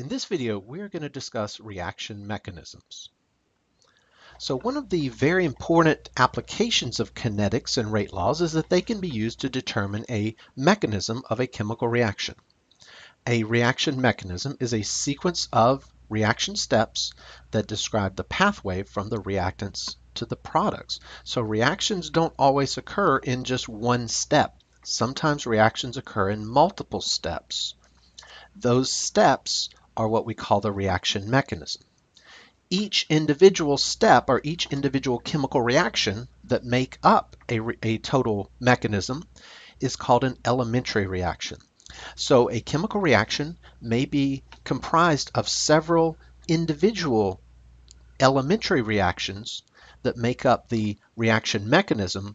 In this video, we're going to discuss reaction mechanisms. So one of the very important applications of kinetics and rate laws is that they can be used to determine a mechanism of a chemical reaction. A reaction mechanism is a sequence of reaction steps that describe the pathway from the reactants to the products. So reactions don't always occur in just one step. Sometimes reactions occur in multiple steps. Those steps are what we call the reaction mechanism. Each individual step or each individual chemical reaction that make up a total mechanism is called an elementary reaction. So a chemical reaction may be comprised of several individual elementary reactions that make up the reaction mechanism,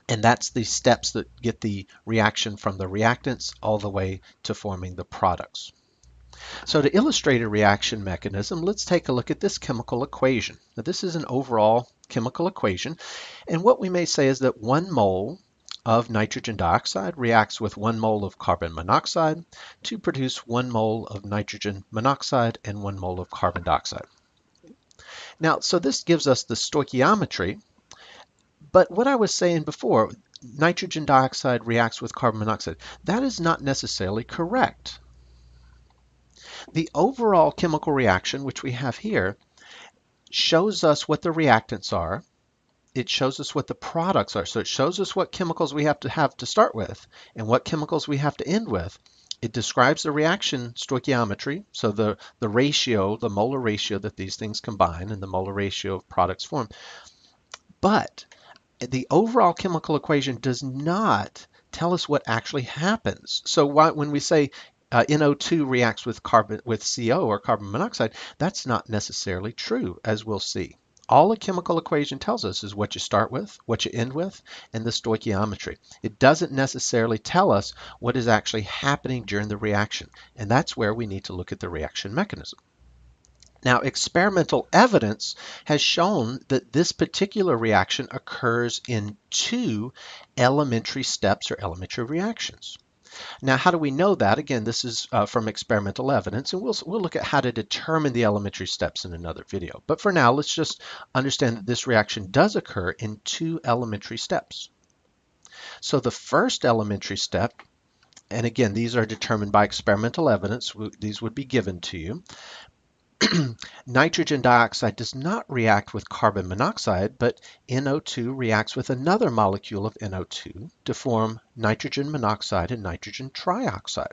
and that's the steps that get the reaction from the reactants all the way to forming the products. So to illustrate a reaction mechanism, let's take a look at this chemical equation. Now this is an overall chemical equation, and what we may say is that 1 mole of nitrogen dioxide reacts with 1 mole of carbon monoxide to produce 1 mole of nitrogen monoxide and 1 mole of carbon dioxide. Now, so this gives us the stoichiometry, but what I was saying before, nitrogen dioxide reacts with carbon monoxide, that is not necessarily correct. The overall chemical reaction, which we have here, shows us what the reactants are. It shows us what the products are. So it shows us what chemicals we have to start with and what chemicals we have to end with. It describes the reaction stoichiometry, so the ratio, the molar ratio that these things combine and the molar ratio of products form. But the overall chemical equation does not tell us what actually happens. So when we say NO2 reacts with CO or carbon monoxide, that's not necessarily true, as we'll see. All a chemical equation tells us is what you start with, what you end with, and the stoichiometry. It doesn't necessarily tell us what is actually happening during the reaction, and that's where we need to look at the reaction mechanism. Now, experimental evidence has shown that this particular reaction occurs in 2 elementary steps or elementary reactions. Now, how do we know that? Again, this is from experimental evidence, and we'll look at how to determine the elementary steps in another video. But for now, let's just understand that this reaction does occur in 2 elementary steps. So the first elementary step, and again, these are determined by experimental evidence, these would be given to you. Nitrogen dioxide does not react with carbon monoxide, but NO2 reacts with another molecule of NO2 to form nitrogen monoxide and nitrogen trioxide.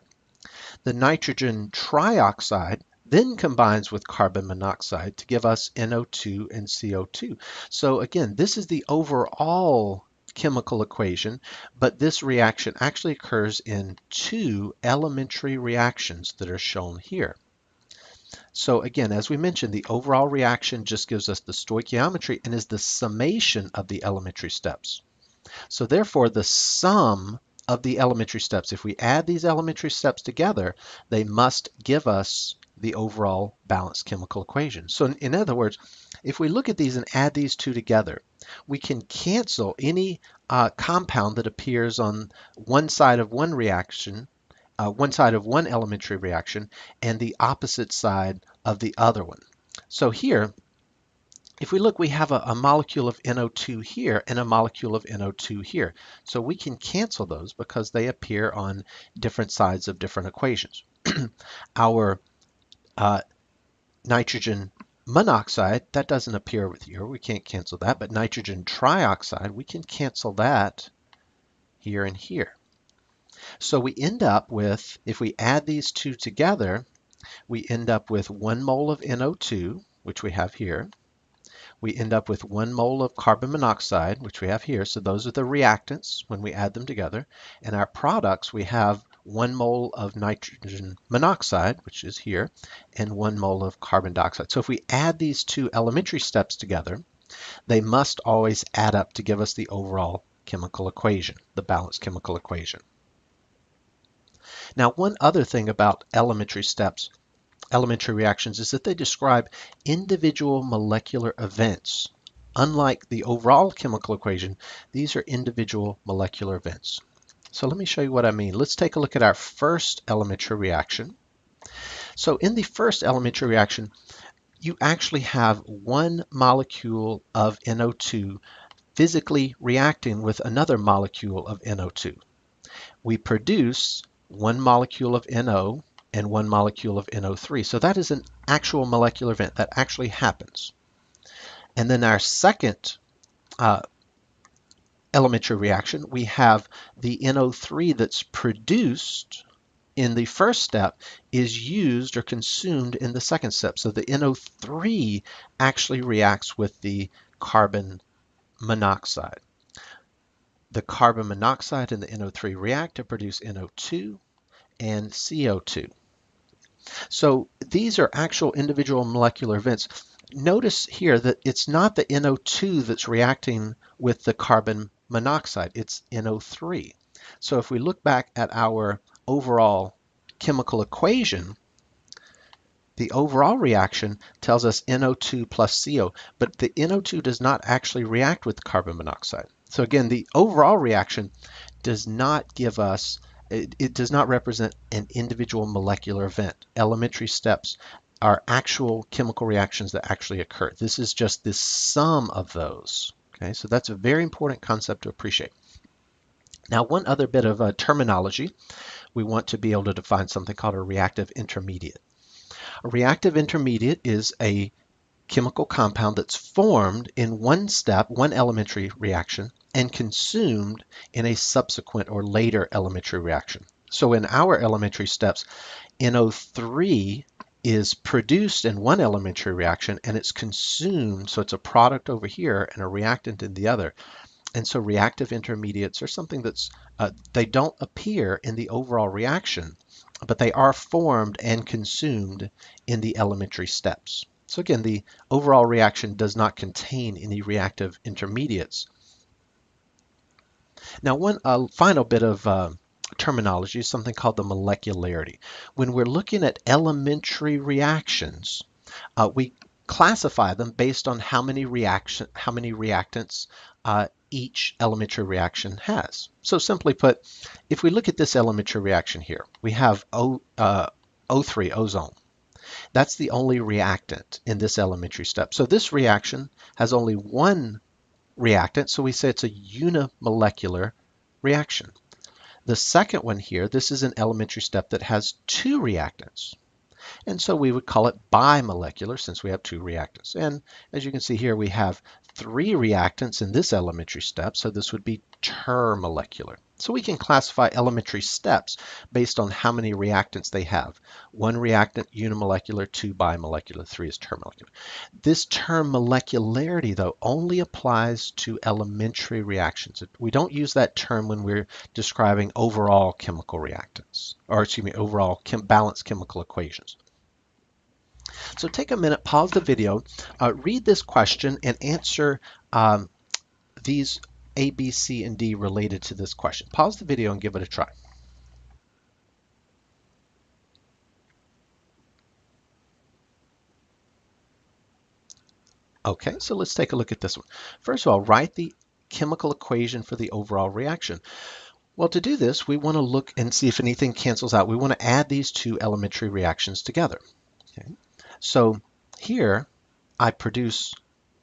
The nitrogen trioxide then combines with carbon monoxide to give us NO2 and CO2. So again, this is the overall chemical equation, but this reaction actually occurs in 2 elementary reactions that are shown here. So again, as we mentioned, the overall reaction just gives us the stoichiometry and is the summation of the elementary steps. So therefore, the sum of the elementary steps, if we add these elementary steps together, they must give us the overall balanced chemical equation. So in other words, if we look at these and add these 2 together, we can cancel any compound that appears on one side of one reaction, one side of one elementary reaction and the opposite side of the other one. So here, if we look, we have a molecule of NO2 here and a molecule of NO2 here. So we can cancel those because they appear on different sides of different equations. Our nitrogen monoxide, that doesn't appear with here. We can't cancel that. But nitrogen trioxide, we can cancel that here and here. So we end up with, if we add these 2 together, we end up with 1 mole of NO2, which we have here. We end up with 1 mole of carbon monoxide, which we have here. So those are the reactants when we add them together. And our products, we have 1 mole of nitrogen monoxide, which is here, and 1 mole of carbon dioxide. So if we add these 2 elementary steps together, they must always add up to give us the overall chemical equation, the balanced chemical equation. Now, one other thing about elementary steps, elementary reactions, is that they describe individual molecular events. Unlike the overall chemical equation, these are individual molecular events. So let me show you what I mean. Let's take a look at our first elementary reaction. So in the first elementary reaction, you actually have one molecule of NO2 physically reacting with another molecule of NO2. We produce one molecule of NO and one molecule of NO3. So that is an actual molecular event that actually happens. And then our second elementary reaction, we have the NO3 that's produced in the first step is used or consumed in the second step. So the NO3 actually reacts with the carbon monoxide. The carbon monoxide and the NO3 react to produce NO2 and CO2. So these are actual individual molecular events. Notice here that it's not the NO2 that's reacting with the carbon monoxide, it's NO3. So if we look back at our overall chemical equation, the overall reaction tells us NO2 plus CO, but the NO2 does not actually react with carbon monoxide. So again, the overall reaction does not give us, it does not represent an individual molecular event. Elementary steps are actual chemical reactions that actually occur. This is just the sum of those. Okay, so that's a very important concept to appreciate. Now, one other bit of terminology, we want to be able to define something called a reactive intermediate. A reactive intermediate is a chemical compound that's formed in one step, one elementary reaction, and consumed in a subsequent or later elementary reaction. So in our elementary steps, NO3 is produced in one elementary reaction and it's consumed, so it's a product over here and a reactant in the other. And so reactive intermediates are something that's, they don't appear in the overall reaction, but they are formed and consumed in the elementary steps. So again, the overall reaction does not contain any reactive intermediates. Now, one final bit of terminology is something called the molecularity. When we're looking at elementary reactions, we classify them based on how many reactants each elementary reaction has. So simply put, if we look at this elementary reaction here, we have O3, ozone. That's the only reactant in this elementary step. So this reaction has only one reactant, so we say it's a unimolecular reaction. The second one here, this is an elementary step that has two reactants. And so we would call it bimolecular since we have two reactants. And as you can see here, we have three reactants in this elementary step, so this would be termolecular. So we can classify elementary steps based on how many reactants they have. One reactant, unimolecular, two bimolecular, three is termolecular. This term molecularity, though, only applies to elementary reactions. We don't use that term when we're describing overall chemical reactants, or excuse me, overall balanced chemical equations. So take a minute, pause the video, read this question, and answer these A, B, C, and D related to this question. Pause the video and give it a try. Okay, so let's take a look at this one. First of all, write the chemical equation for the overall reaction. Well, to do this, we want to look and see if anything cancels out. We want to add these two elementary reactions together. Okay. So here, I produce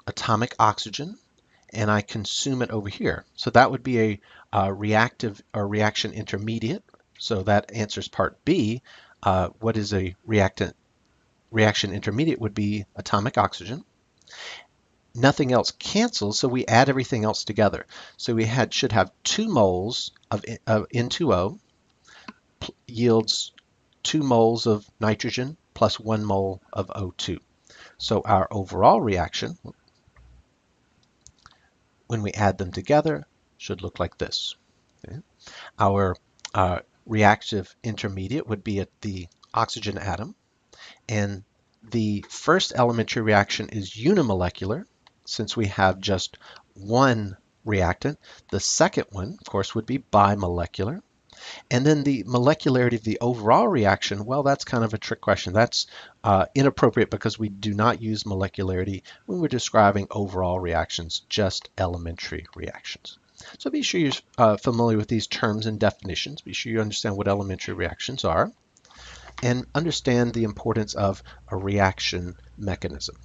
atomic oxygen and I consume it over here. So that would be a reactive or reaction intermediate. So that answers part B. What is a reaction intermediate would be atomic oxygen. Nothing else cancels, so we add everything else together. So we should have 2 moles of N2O yields 2 moles of nitrogen plus 1 mole of O2. So our overall reaction, when we add them together, should look like this. Okay. Our reactive intermediate would be at the oxygen atom, and the first elementary reaction is unimolecular, since we have just one reactant. The second one, of course, would be bimolecular. And then the molecularity of the overall reaction, well, that's kind of a trick question. That's inappropriate because we do not use molecularity when we're describing overall reactions, just elementary reactions. So be sure you're familiar with these terms and definitions. Be sure you understand what elementary reactions are. and understand the importance of a reaction mechanism.